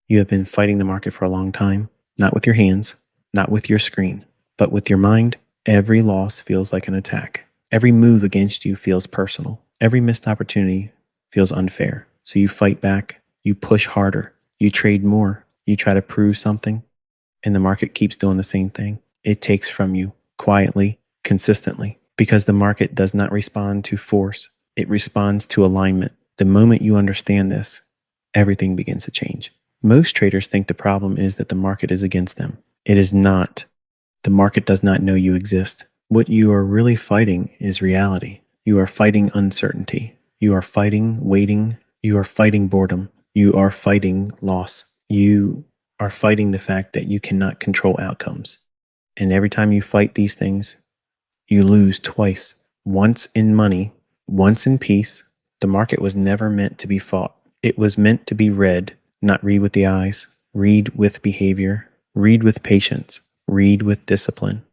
You have been fighting the market for a long time, not with your hands, not with your screen, but with your mind. Every loss feels like an attack. Every move against you feels personal. Every missed opportunity feels unfair. So you fight back, you push harder, you trade more, you try to prove something, and the market keeps doing the same thing. It takes from you quietly, consistently, because the market does not respond to force. It responds to alignment. The moment you understand this, everything begins to change. Most traders think the problem is that the market is against them. It is not. The market does not know you exist. What you are really fighting is reality. You are fighting uncertainty. You are fighting waiting. You are fighting boredom. You are fighting loss. You are fighting the fact that you cannot control outcomes. And every time you fight these things, you lose twice. Once in money, once in peace. The market was never meant to be fought. It was meant to be read, not read with the eyes. Read with behavior. Read with patience. Read with discipline.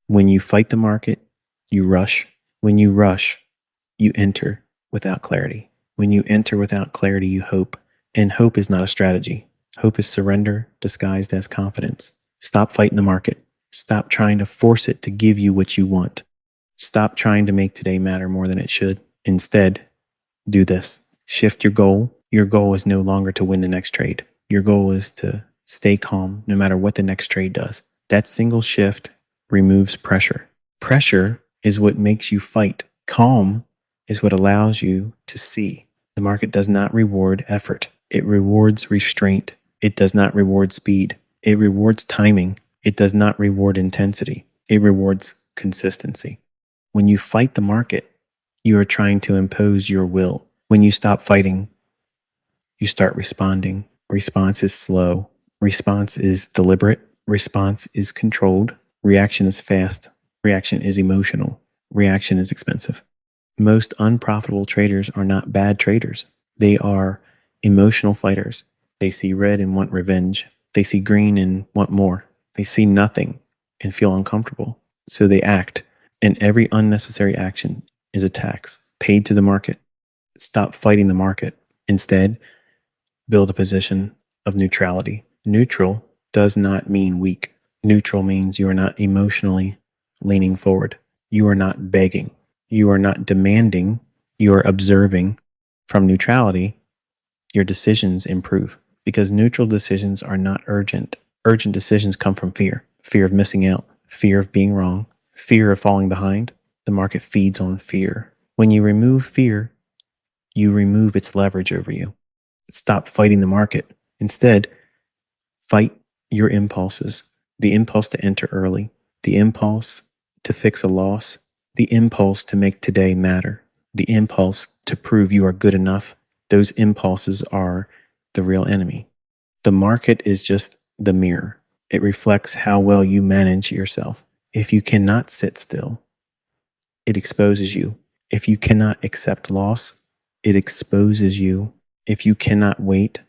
When you fight the market, you rush. When you rush, you enter without clarity. When you enter without clarity, you hope. And hope is not a strategy. Hope is surrender disguised as confidence. Stop fighting the market. Stop trying to force it to give you what you want. Stop trying to make today matter more than it should. Instead, do this. Shift your goal. Your goal is no longer to win the next trade. Your goal is to stay calm no matter what the next trade does. That single shift removes pressure. Pressure is what makes you fight. Calm is what allows you to see. The market does not reward effort. It rewards restraint. It does not reward speed. It rewards timing. It does not reward intensity. It rewards consistency. When you fight the market, you are trying to impose your will. When you stop fighting, you start responding. Response is slow. Response is deliberate. Response is controlled. Reaction is fast. Reaction is emotional. Reaction is expensive. Most unprofitable traders are not bad traders. They are emotional fighters. They see red and want revenge. They see green and want more. They see nothing and feel uncomfortable. So they act. And every unnecessary action is a tax paid to the market. Stop fighting the market. Instead, build a position of neutrality. Neutral does not mean weak. Neutral means you are not emotionally leaning forward. You are not begging. You are not demanding. You are observing. From neutrality, your decisions improve because neutral decisions are not urgent. Urgent decisions come from fear. Fear of missing out. Fear of being wrong. Fear of falling behind. The market feeds on fear. When you remove fear, you remove its leverage over you. Stop fighting the market. Instead, fight your impulses. The impulse to enter early, the impulse to fix a loss, the impulse to make today matter, the impulse to prove you are good enough. Those impulses are the real enemy. The market is just the mirror. It reflects how well you manage yourself. If you cannot sit still, it exposes you. If you cannot accept loss, it exposes you. If you cannot wait,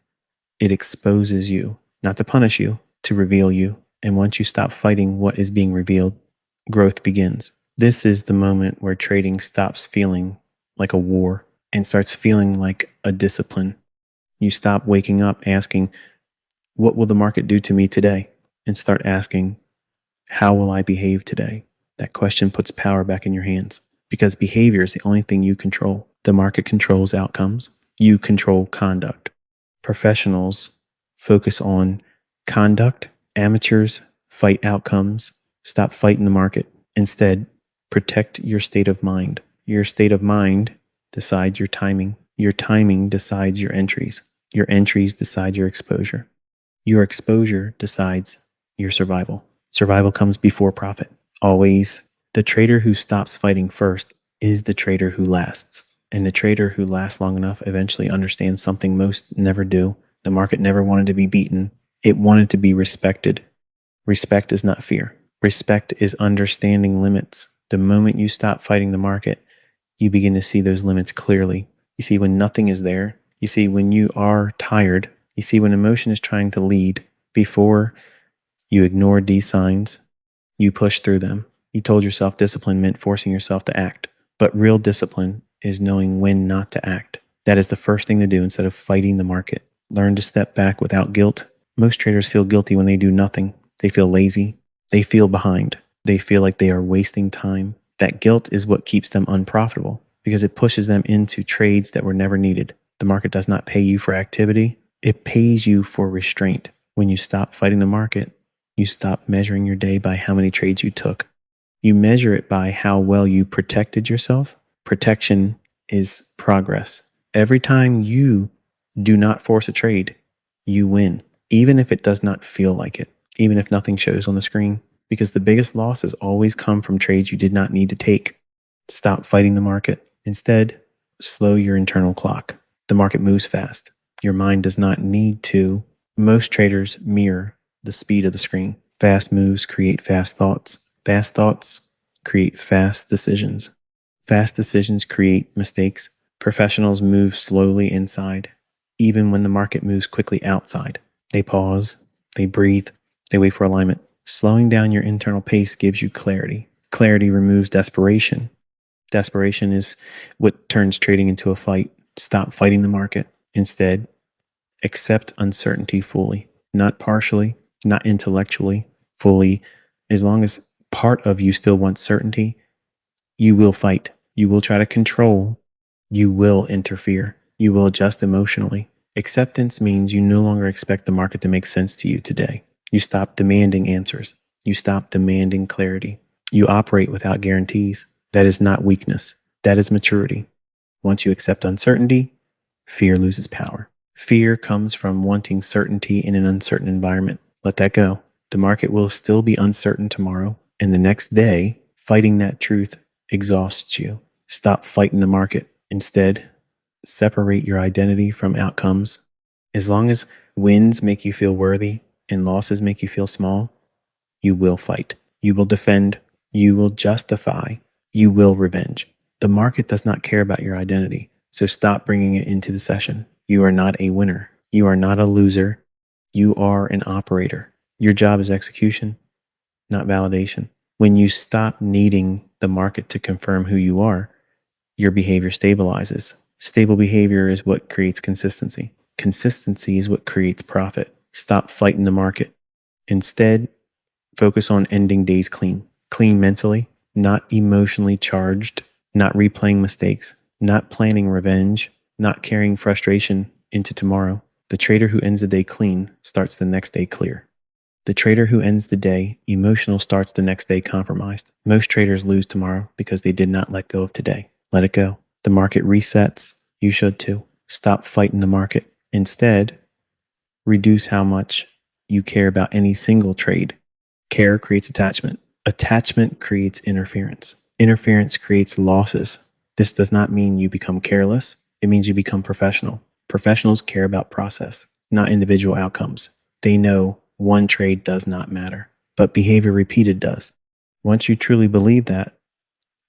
it exposes you, not to punish you, to reveal you. And once you stop fighting what is being revealed, growth begins. This is the moment where trading stops feeling like a war and starts feeling like a discipline. You stop waking up asking, what will the market do to me today? And start asking, how will I behave today? That question puts power back in your hands because behavior is the only thing you control. The market controls outcomes. You control conduct. Professionals focus on conduct. Amateurs fight outcomes. Stop fighting the market. Instead, protect your state of mind. Your state of mind decides your timing. Your timing decides your entries. Your entries decide your exposure. Your exposure decides your survival. Survival comes before profit. Always. The trader who stops fighting first is the trader who lasts. And the trader who lasts long enough eventually understands something most never do. The market never wanted to be beaten. It wanted to be respected. Respect is not fear. Respect is understanding limits. The moment you stop fighting the market, you begin to see those limits clearly. You see when nothing is there. You see when you are tired. You see when emotion is trying to lead. Before you ignored these signs, you pushed through them. You told yourself discipline meant forcing yourself to act. But real discipline is knowing when not to act. That is the first thing to do instead of fighting the market. Learn to step back without guilt. Most traders feel guilty when they do nothing. They feel lazy. They feel behind. They feel like they are wasting time. That guilt is what keeps them unprofitable because it pushes them into trades that were never needed. The market does not pay you for activity. It pays you for restraint. When you stop fighting the market, you stop measuring your day by how many trades you took. You measure it by how well you protected yourself. Protection is progress. Every time you do not force a trade, you win, even if it does not feel like it, even if nothing shows on the screen, because the biggest losses always come from trades you did not need to take. Stop fighting the market. Instead, slow your internal clock. The market moves fast. Your mind does not need to. Most traders mirror the speed of the screen. Fast moves create fast thoughts. Fast thoughts create fast decisions. Fast decisions create mistakes. Professionals move slowly inside, even when the market moves quickly outside. They pause, they breathe, they wait for alignment. Slowing down your internal pace gives you clarity. Clarity removes desperation. Desperation is what turns trading into a fight. Stop fighting the market. Instead, accept uncertainty fully, not partially, not intellectually, fully. As long as part of you still wants certainty, you will fight. You will try to control. You will interfere. You will adjust emotionally. Acceptance means you no longer expect the market to make sense to you today. You stop demanding answers. You stop demanding clarity. You operate without guarantees. That is not weakness. That is maturity. Once you accept uncertainty, fear loses power. Fear comes from wanting certainty in an uncertain environment. Let that go. The market will still be uncertain tomorrow, and the next day, fighting that truth exhausts you. Stop fighting the market. Instead, separate your identity from outcomes. As long as wins make you feel worthy and losses make you feel small, you will fight. You will defend. You will justify. You will revenge. The market does not care about your identity, so stop bringing it into the session. You are not a winner. You are not a loser. You are an operator. Your job is execution, not validation. When you stop needing the market to confirm who you are, your behavior stabilizes. Stable behavior is what creates consistency. Consistency is what creates profit. Stop fighting the market. Instead, focus on ending days clean. Clean mentally, not emotionally charged, not replaying mistakes, not planning revenge, not carrying frustration into tomorrow. The trader who ends the day clean starts the next day clear. The trader who ends the day emotional starts the next day compromised. Most traders lose tomorrow because they did not let go of today. Let it go. The market resets. You should too. Stop fighting the market. Instead, reduce how much you care about any single trade. Care creates attachment. Attachment creates interference. Interference creates losses. This does not mean you become careless. It means you become professional. Professionals care about process, not individual outcomes. They know one trade does not matter, but behavior repeated does. Once you truly believe that,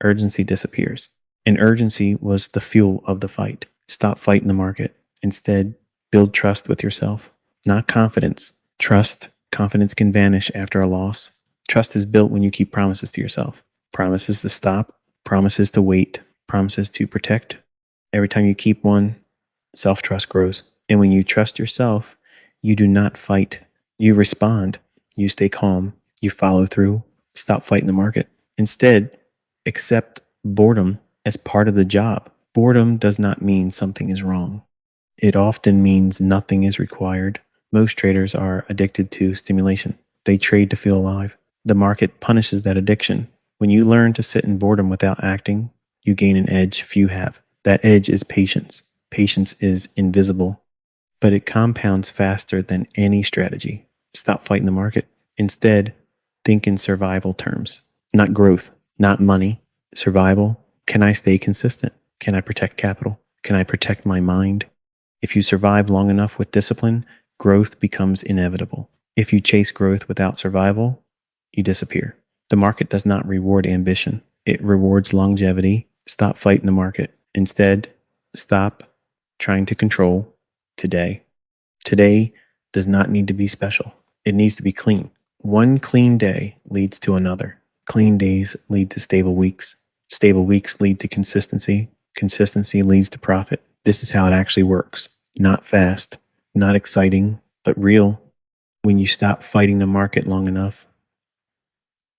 urgency disappears. And urgency was the fuel of the fight. Stop fighting the market. Instead, build trust with yourself, not confidence. Confidence can vanish after a loss. Trust is built when you keep promises to yourself. Promises to stop, promises to wait, promises to protect. Every time you keep one, self-trust grows. And when you trust yourself, you do not fight. You respond. You stay calm. You follow through. Stop fighting the market. Instead, accept boredom as part of the job. Boredom does not mean something is wrong. It often means nothing is required. Most traders are addicted to stimulation. They trade to feel alive. The market punishes that addiction. When you learn to sit in boredom without acting, you gain an edge few have. That edge is patience. Patience is invisible, but it compounds faster than any strategy. Stop fighting the market. Instead, think in survival terms, not growth, not money. Survival. Can I stay consistent? Can I protect capital? Can I protect my mind? If you survive long enough with discipline, growth becomes inevitable. If you chase growth without survival, you disappear. The market does not reward ambition. It rewards longevity. Stop fighting the market. Instead, stop trying to control today. Today does not need to be special. It needs to be clean. One clean day leads to another. Clean days lead to stable weeks. Stable weeks lead to consistency. Consistency leads to profit. This is how it actually works. Not fast, not exciting, but real. When you stop fighting the market long enough,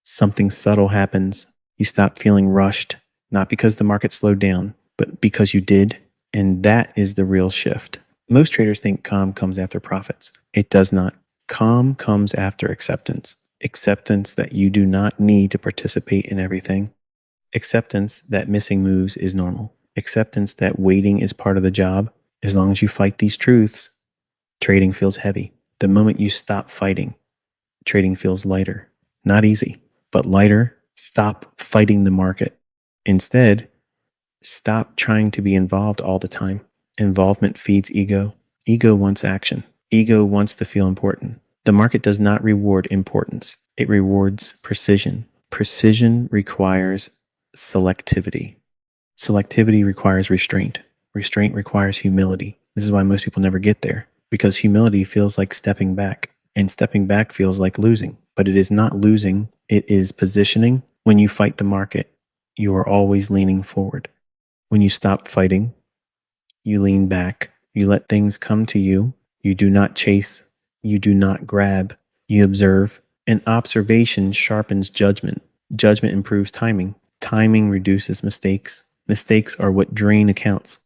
something subtle happens. You stop feeling rushed, not because the market slowed down, but because you did. And that is the real shift. Most traders think calm comes after profits. It does not. Calm comes after acceptance. Acceptance that you do not need to participate in everything. Acceptance that missing moves is normal. Acceptance that waiting is part of the job. As long as you fight these truths, trading feels heavy. The moment you stop fighting, trading feels lighter. Not easy, but lighter. Stop fighting the market. Instead, stop trying to be involved all the time. Involvement feeds ego. Ego wants action. Ego wants to feel important. The market does not reward importance. It rewards precision. Precision requires selectivity. Selectivity requires restraint. Restraint requires humility. This is why most people never get there, because humility feels like stepping back, and stepping back feels like losing. But it is not losing, it is positioning. When you fight the market, you are always leaning forward. When you stop fighting, you lean back. You let things come to you. You do not chase. You do not grab. You observe. And observation sharpens judgment. Judgment improves timing. Timing reduces mistakes. Mistakes are what drain accounts.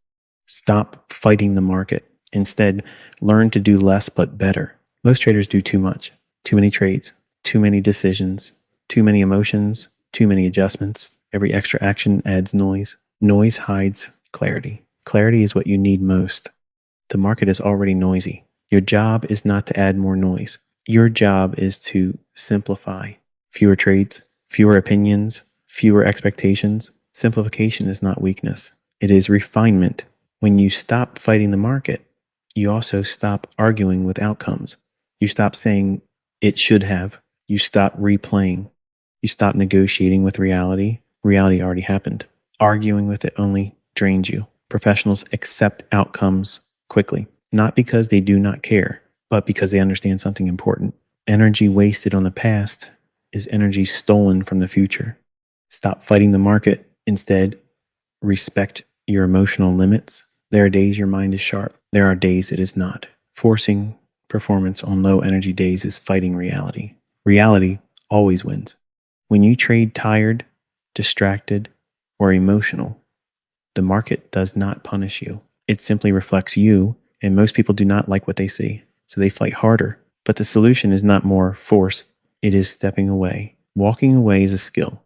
Stop fighting the market. Instead, learn to do less but better. Most traders do too much. Too many trades. Too many decisions. Too many emotions. Too many adjustments. Every extra action adds noise. Noise hides clarity. Clarity is what you need most. The market is already noisy. Your job is not to add more noise. Your job is to simplify. Fewer trades, fewer opinions, fewer expectations. Simplification is not weakness. It is refinement. When you stop fighting the market, you also stop arguing with outcomes. You stop saying it should have. You stop replaying. You stop negotiating with reality. Reality already happened. Arguing with it only drains you. Professionals accept outcomes quickly, not because they do not care, but because they understand something important. Energy wasted on the past is energy stolen from the future. Stop fighting the market. Instead, respect your emotional limits. There are days your mind is sharp. There are days it is not. Forcing performance on low energy days is fighting reality. Reality always wins. When you trade tired, distracted, or emotional, the market does not punish you. It simply reflects you, and most people do not like what they see, so they fight harder. But the solution is not more force, it is stepping away. Walking away is a skill.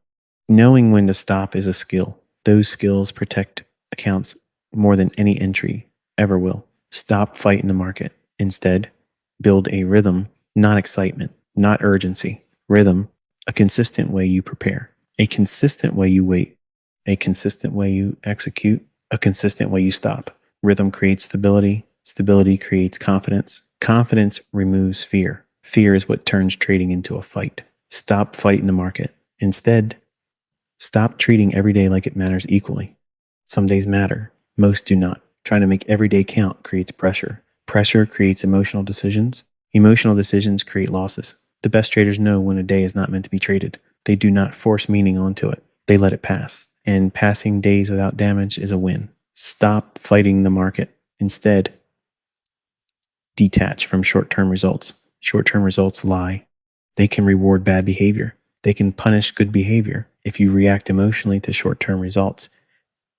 Knowing when to stop is a skill. Those skills protect accounts more than any entry ever will. Stop fighting the market. Instead, build a rhythm, not excitement, not urgency. Rhythm, a consistent way you prepare, a consistent way you wait, a consistent way you execute, a consistent way you stop. Rhythm creates stability. Stability creates confidence. Confidence removes fear. Fear is what turns trading into a fight. Stop fighting the market. Instead, stop treating every day like it matters equally. Some days matter. Most do not. Trying to make every day count creates pressure. Pressure creates emotional decisions. Emotional decisions create losses. The best traders know when a day is not meant to be traded. They do not force meaning onto it. They let it pass. And passing days without damage is a win. Stop fighting the market. Instead, detach from short-term results. Short-term results lie. They can reward bad behavior. They can punish good behavior. If you react emotionally to short-term results,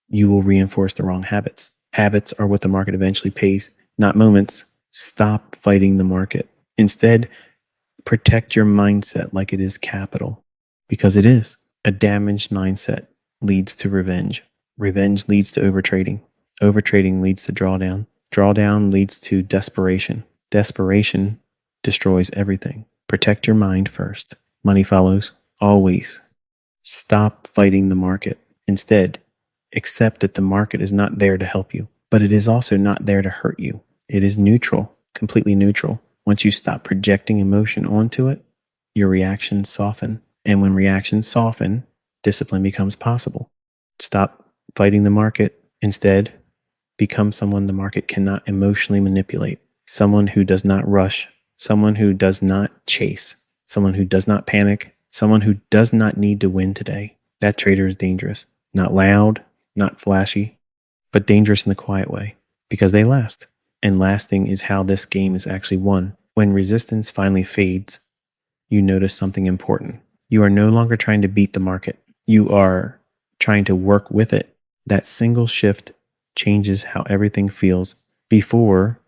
you will reinforce the wrong habits. Habits are what the market eventually pays, not moments. Stop fighting the market. Instead, protect your mindset like it is capital, because it is. A damaged mindset leads to revenge. Revenge leads to overtrading. Overtrading leads to drawdown. Drawdown leads to desperation. Desperation destroys everything. Protect your mind first. Money follows. Always. Stop fighting the market. Instead, accept that the market is not there to help you, but it is also not there to hurt you. It is neutral, completely neutral. Once you stop projecting emotion onto it, your reactions soften. And when reactions soften, discipline becomes possible. Stop fighting the market. Instead, become someone the market cannot emotionally manipulate. Someone who does not rush. Someone who does not chase. Someone who does not panic. Someone who does not need to win today. That trader is dangerous. Not loud, not flashy, but dangerous in the quiet way, because they last. and lasting is how this game is actually won. When resistance finally fades, you notice something important. You are no longer trying to beat the market. You are trying to work with it. That single shift changes how everything feels. Before,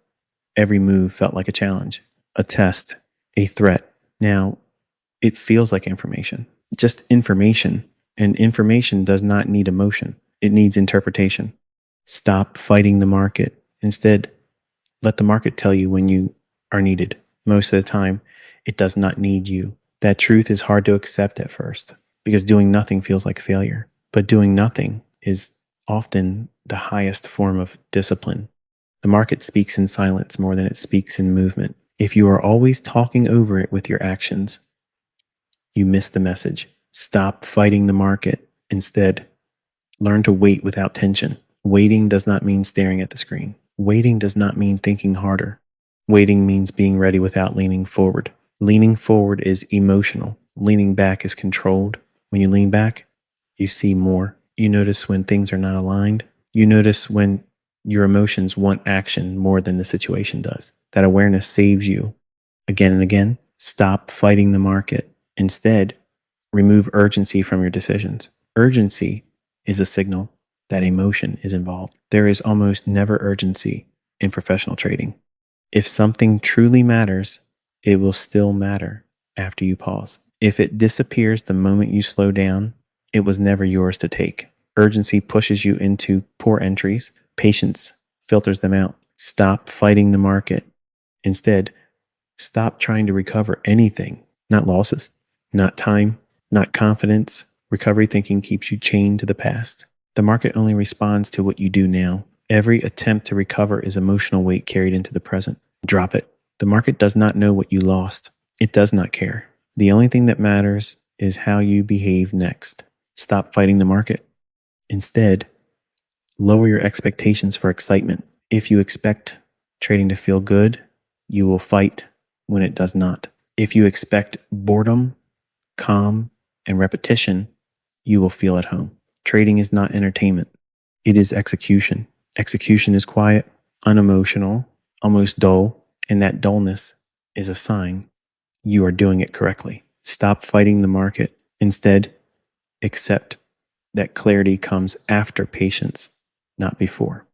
every move felt like a challenge, a test, a threat. Now, it feels like information, just information. And information does not need emotion, it needs interpretation. Stop fighting the market. Instead, let the market tell you when you are needed. Most of the time, it does not need you. That truth is hard to accept at first because doing nothing feels like failure. But doing nothing is often the highest form of discipline. The market speaks in silence more than it speaks in movement. If you are always talking over it with your actions, you miss the message. Stop fighting the market. Instead, learn to wait without tension. Waiting does not mean staring at the screen. Waiting does not mean thinking harder. Waiting means being ready without leaning forward. Leaning forward is emotional. Leaning back is controlled. When you lean back, you see more. You notice when things are not aligned. You notice when your emotions want action more than the situation does. That awareness saves you. Again and again, stop fighting the market. Instead, remove urgency from your decisions. Urgency is a signal that emotion is involved. There is almost never urgency in professional trading. If something truly matters, it will still matter after you pause. If it disappears the moment you slow down, it was never yours to take. Urgency pushes you into poor entries. Patience filters them out. Stop fighting the market. Instead, stop trying to recover anything, not losses, not time, not confidence. Recovery thinking keeps you chained to the past. The market only responds to what you do now. Every attempt to recover is emotional weight carried into the present. Drop it. The market does not know what you lost. It does not care. The only thing that matters is how you behave next. Stop fighting the market. Instead, lower your expectations for excitement. If you expect trading to feel good, you will fight when it does not. If you expect boredom, calm, and repetition, you will feel at home. Trading is not entertainment. It is execution. Execution is quiet, unemotional, almost dull, and that dullness is a sign you are doing it correctly. Stop fighting the market. Instead, accept that clarity comes after patience, not before.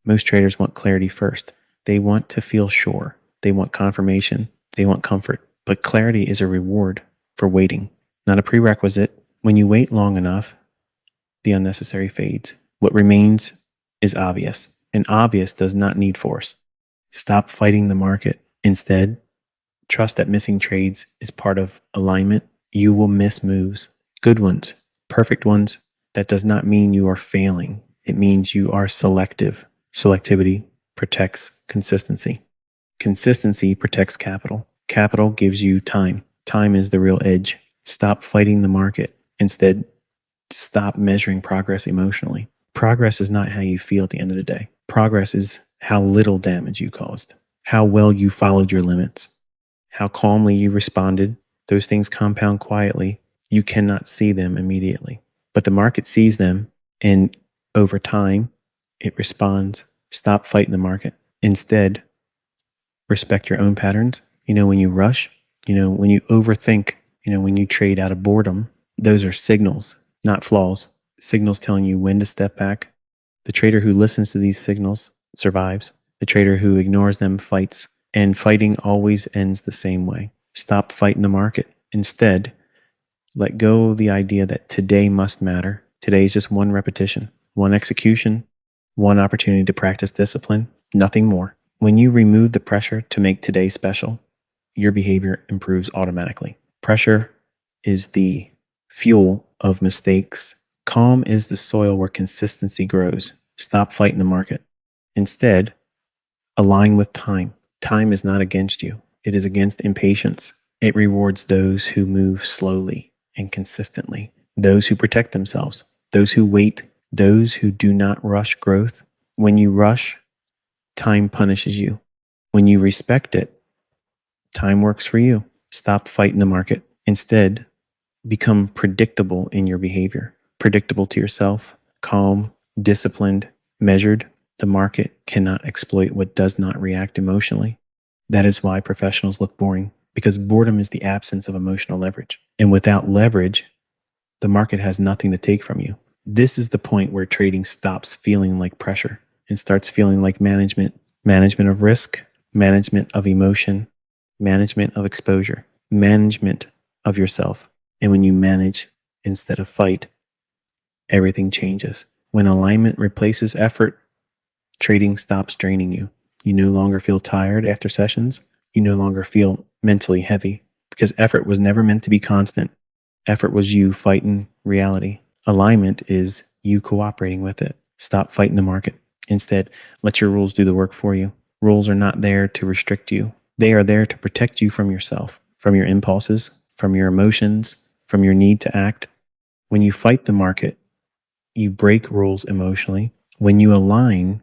Most traders want clarity first. They want to feel sure. They want confirmation. They want comfort. But clarity is a reward for waiting, not a prerequisite. When you wait long enough, the unnecessary fades. What remains is obvious, and obvious does not need force. Stop fighting the market. Instead, trust that missing trades is part of alignment. You will miss moves, good ones, perfect ones. That does not mean you are failing. It means you are selective. Selectivity protects consistency. Consistency protects capital. Capital gives you time. Time is the real edge. Stop fighting the market. Instead, stop measuring progress emotionally. Progress is not how you feel at the end of the day. Progress is how little damage you caused, how well you followed your limits, how calmly you responded. Those things compound quietly. You cannot see them immediately, but the market sees them, and over time, it responds. Stop fighting the market. Instead, respect your own patterns. When you rush, when you overthink, when you trade out of boredom, those are signals, not flaws. Signals telling you when to step back. The trader who listens to these signals survives. The trader who ignores them fights. And fighting always ends the same way. Stop fighting the market. Instead, let go of the idea that today must matter. Today is just one repetition, one execution, one opportunity to practice discipline, nothing more. When you remove the pressure to make today special, your behavior improves automatically. Pressure is the fuel of mistakes. Calm is the soil where consistency grows. Stop fighting the market. Instead, align with time. Time is not against you. It is against impatience. It rewards those who move slowly and consistently, those who protect themselves, those who wait, those who do not rush growth. When you rush, time punishes you. When you respect it, time works for you. Stop fighting the market. Instead, become predictable in your behavior, predictable to yourself, calm, disciplined, measured. The market cannot exploit what does not react emotionally. That is why professionals look boring, because boredom is the absence of emotional leverage. And without leverage, the market has nothing to take from you. This is the point where trading stops feeling like pressure and starts feeling like management. Management of risk, management of emotion, management of exposure, management of yourself. And when you manage instead of fight, everything changes. When alignment replaces effort, trading stops draining you. You no longer feel tired after sessions. You no longer feel mentally heavy because effort was never meant to be constant. Effort was you fighting reality. Alignment is you cooperating with it. Stop fighting the market. Instead, let your rules do the work for you. Rules are not there to restrict you. They are there to protect you from yourself, from your impulses, from your emotions, from your need to act. When you fight the market, you break rules emotionally. When you align,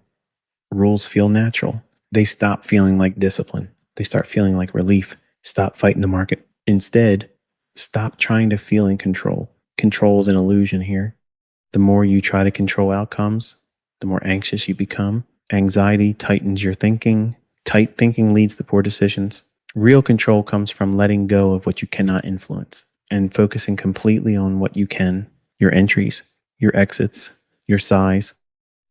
rules feel natural. They stop feeling like discipline. They start feeling like relief. Stop fighting the market. Instead, stop trying to feel in control. Control is an illusion here. The more you try to control outcomes, the more anxious you become. Anxiety tightens your thinking. Tight thinking leads to poor decisions. Real control comes from letting go of what you cannot influence and focusing completely on what you can, your entries, your exits, your size,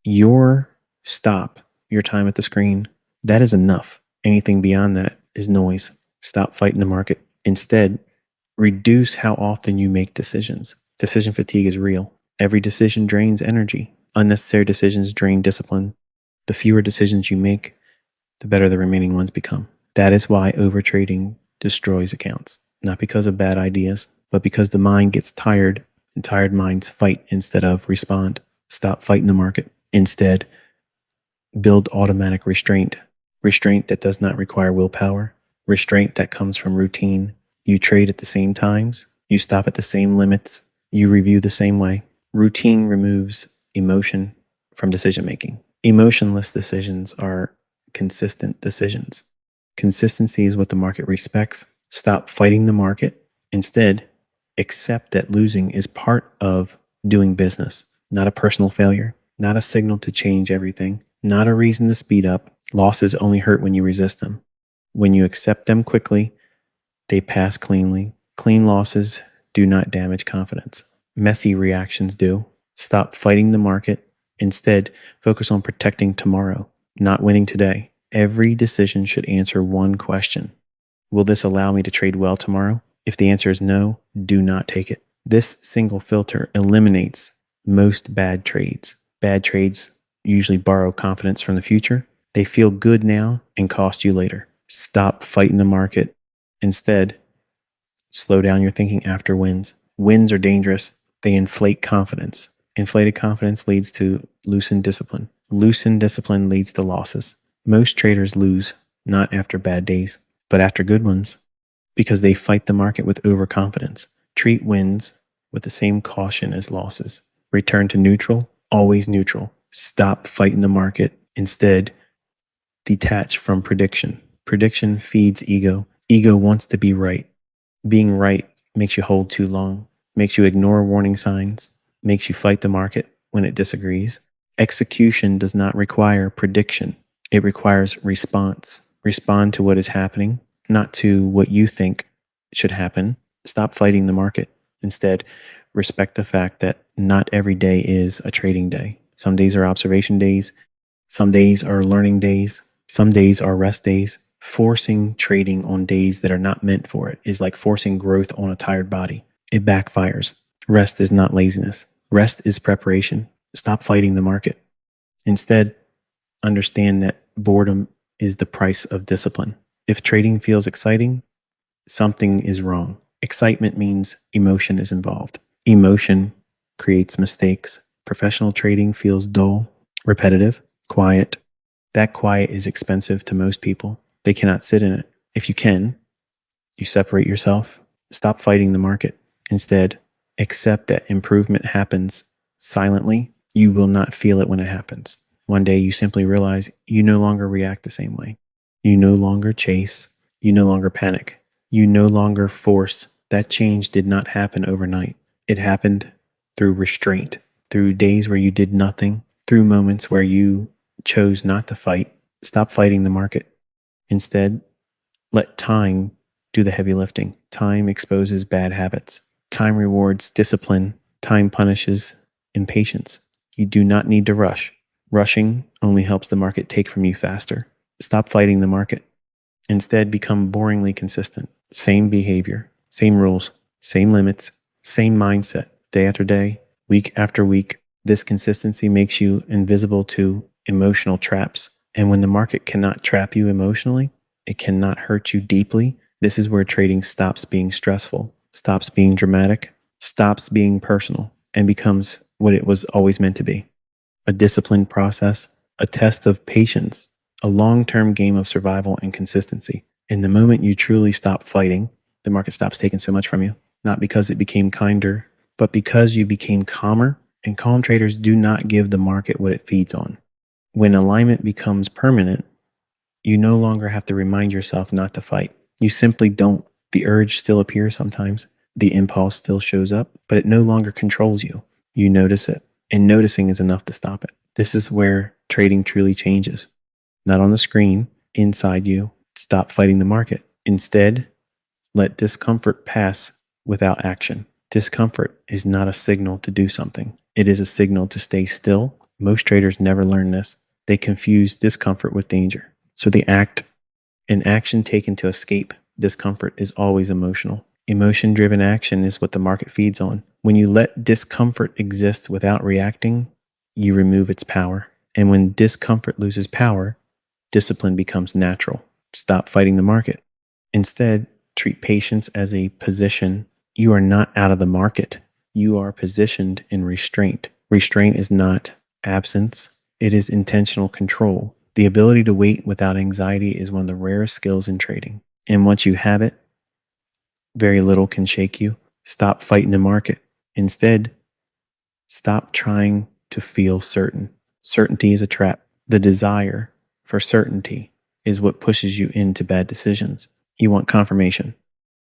your stop, your time at the screen. That is enough. Anything beyond that is noise. Stop fighting the market. Instead, reduce how often you make decisions. Decision fatigue is real. Every decision drains energy. Unnecessary decisions drain discipline. The fewer decisions you make, the better the remaining ones become. That is why overtrading destroys accounts. Not because of bad ideas, but because the mind gets tired, and tired minds fight instead of respond. Stop fighting the market. Instead, build automatic restraint. Restraint that does not require willpower. Restraint that comes from routine. You trade at the same times. You stop at the same limits. You review the same way. Routine removes emotion from decision making. Emotionless decisions are consistent decisions. Consistency is what the market respects. Stop fighting the market. Instead, accept that losing is part of doing business, not a personal failure, not a signal to change everything, not a reason to speed up. Losses only hurt when you resist them. When you accept them quickly, they pass cleanly. Clean losses do not damage confidence. Messy reactions do. Stop fighting the market. Instead, focus on protecting tomorrow, not winning today. Every decision should answer one question. Will this allow me to trade well tomorrow? If the answer is no, do not take it. This single filter eliminates most bad trades. Bad trades usually borrow confidence from the future. They feel good now and cost you later. Stop fighting the market. Instead, slow down your thinking after wins. Wins are dangerous. They inflate confidence. Inflated confidence leads to loosened discipline. Loosened discipline leads to losses. Most traders lose, not after bad days, but after good ones, because they fight the market with overconfidence. Treat wins with the same caution as losses. Return to neutral, always neutral. Stop fighting the market. Instead, detach from prediction. Prediction feeds ego. Ego wants to be right. Being right makes you hold too long, makes you ignore warning signs, makes you fight the market when it disagrees. Execution does not require prediction. It requires response. Respond to what is happening, not to what you think should happen. Stop fighting the market. Instead, respect the fact that not every day is a trading day. Some days are observation days. Some days are learning days. Some days are rest days. Forcing trading on days that are not meant for it is like forcing growth on a tired body. It backfires. Rest is not laziness. Rest is preparation. Stop fighting the market. Instead, understand that boredom is the price of discipline. If trading feels exciting, something is wrong. Excitement means emotion is involved. Emotion creates mistakes. Professional trading feels dull, repetitive, quiet. That quiet is expensive to most people. They cannot sit in it. If you can, you separate yourself. Stop fighting the market. Instead, accept that improvement happens silently. You will not feel it when it happens. One day you simply realize you no longer react the same way. You no longer chase. You no longer panic. You no longer force. That change did not happen overnight. It happened through restraint, through days where you did nothing, through moments where you chose not to fight, stop fighting the market. Instead, let time do the heavy lifting. Time exposes bad habits. Time rewards discipline. Time punishes impatience. You do not need to rush. Rushing only helps the market take from you faster. Stop fighting the market. Instead, become boringly consistent. Same behavior, same rules, same limits, same mindset, day after day, week after week. This consistency makes you invisible to emotional traps. And when the market cannot trap you emotionally, it cannot hurt you deeply. This is where trading stops being stressful, stops being dramatic, stops being personal, and becomes what it was always meant to be: a disciplined process, a test of patience, a long-term game of survival and consistency. And the moment you truly stop fighting, the market stops taking so much from you, not because it became kinder, but because you became calmer. And calm traders do not give the market what it feeds on. When alignment becomes permanent, you no longer have to remind yourself not to fight. You simply don't. The urge still appears sometimes. The impulse still shows up, but it no longer controls you. You notice it, and noticing is enough to stop it. This is where trading truly changes. Not on the screen, inside you. Stop fighting the market. Instead, let discomfort pass without action. Discomfort is not a signal to do something. It is a signal to stay still. Most traders never learn this. They confuse discomfort with danger. So they act. An action taken to escape discomfort is always emotional. Emotion-driven action is what the market feeds on. When you let discomfort exist without reacting, you remove its power. And when discomfort loses power, discipline becomes natural. Stop fighting the market. Instead, treat patience as a position. You are not out of the market. You are positioned in restraint. Restraint is not absence. It is intentional control. The ability to wait without anxiety is one of the rarest skills in trading. And once you have it, very little can shake you. Stop fighting the market. Instead, stop trying to feel certain. Certainty is a trap. The desire for certainty is what pushes you into bad decisions. You want confirmation.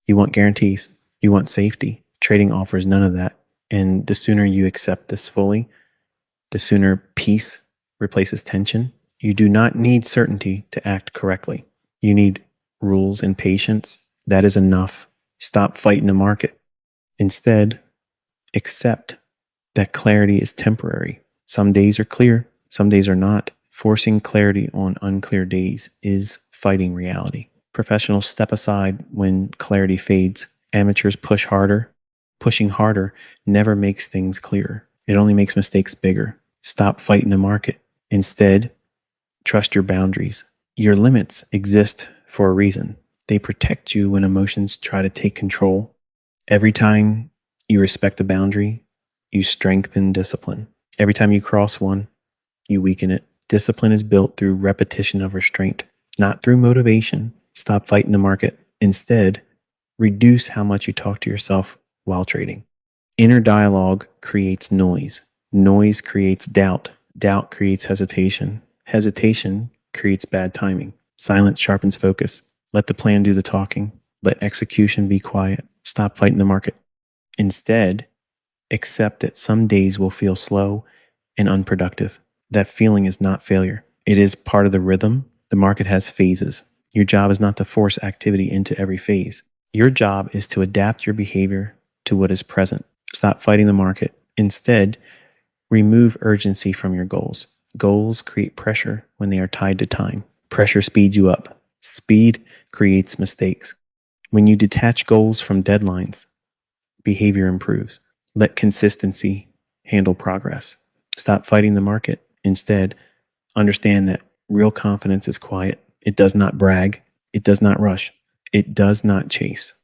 You want guarantees. You want safety. Trading offers none of that. And the sooner you accept this fully, the sooner peace replaces tension. You do not need certainty to act correctly. You need rules and patience. That is enough. Stop fighting the market. Instead, accept that clarity is temporary. Some days are clear, some days are not. Forcing clarity on unclear days is fighting reality. Professionals step aside when clarity fades. Amateurs push harder. Pushing harder never makes things clearer. It only makes mistakes bigger. Stop fighting the market. Instead, trust your boundaries. Your limits exist for a reason. They protect you when emotions try to take control. Every time you respect a boundary, you strengthen discipline. Every time you cross one, you weaken it. Discipline is built through repetition of restraint, not through motivation. Stop fighting the market. Instead, reduce how much you talk to yourself while trading. Inner dialogue creates noise. Noise creates doubt. Doubt creates hesitation. Hesitation creates bad timing. Silence sharpens focus. Let the plan do the talking. Let execution be quiet. Stop fighting the market. Instead, accept that some days will feel slow and unproductive. That feeling is not failure. It is part of the rhythm. The market has phases. Your job is not to force activity into every phase. Your job is to adapt your behavior to what is present. Stop fighting the market. Instead, remove urgency from your goals. Goals create pressure when they are tied to time. Pressure speeds you up. Speed creates mistakes. When you detach goals from deadlines, behavior improves. Let consistency handle progress. Stop fighting the market. Instead, understand that real confidence is quiet. It does not brag. It does not rush. It does not chase.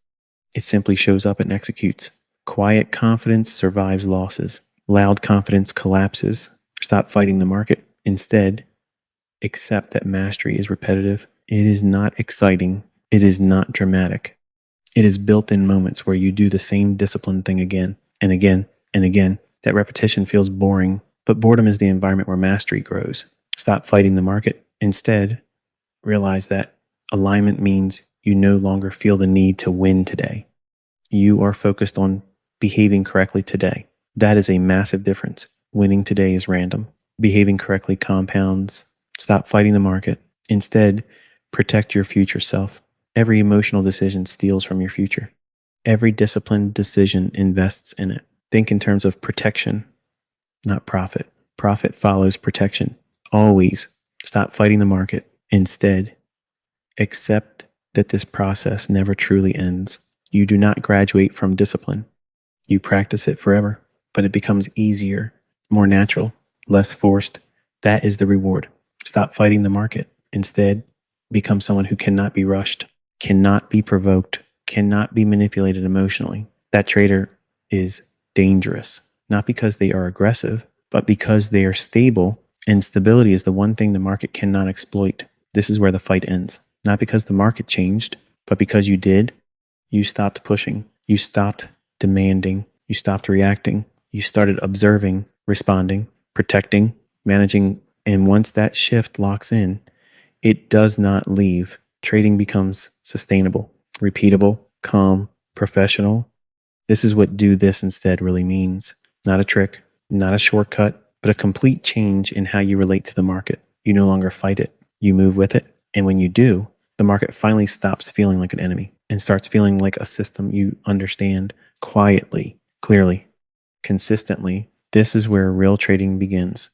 It simply shows up and executes. Quiet confidence survives losses. Loud confidence collapses. Stop fighting the market. Instead, accept that mastery is repetitive. It is not exciting. It is not dramatic. It is built in moments where you do the same disciplined thing again and again and again. That repetition feels boring, but boredom is the environment where mastery grows. Stop fighting the market. Instead, realize that alignment means you no longer feel the need to win today. You are focused on behaving correctly today. That is a massive difference. Winning today is random. Behaving correctly compounds Stop fighting the market. Instead, protect your future self. Every emotional decision steals from your future. Every disciplined decision invests in it. Think in terms of protection, not profit. Profit follows protection. Always stop fighting the market. Instead, accept that this process never truly ends. You do not graduate from discipline. You practice it forever, but it becomes easier, more natural, less forced. That is the reward. Stop fighting the market. Instead, become someone who cannot be rushed, cannot be provoked, cannot be manipulated emotionally. That trader is dangerous, not because they are aggressive, but because they are stable, and stability is the one thing the market cannot exploit. This is where the fight ends. Not because the market changed, but because you did. You stopped pushing. You stopped demanding. You stopped reacting. You started observing, responding, protecting, managing. And once that shift locks in, it does not leave. Trading becomes sustainable, repeatable, calm, professional. This is what do this instead really means. Not a trick, not a shortcut, but a complete change in how you relate to the market. You no longer fight it, you move with it. And when you do, the market finally stops feeling like an enemy and starts feeling like a system you understand quietly, clearly, consistently. This is where real trading begins.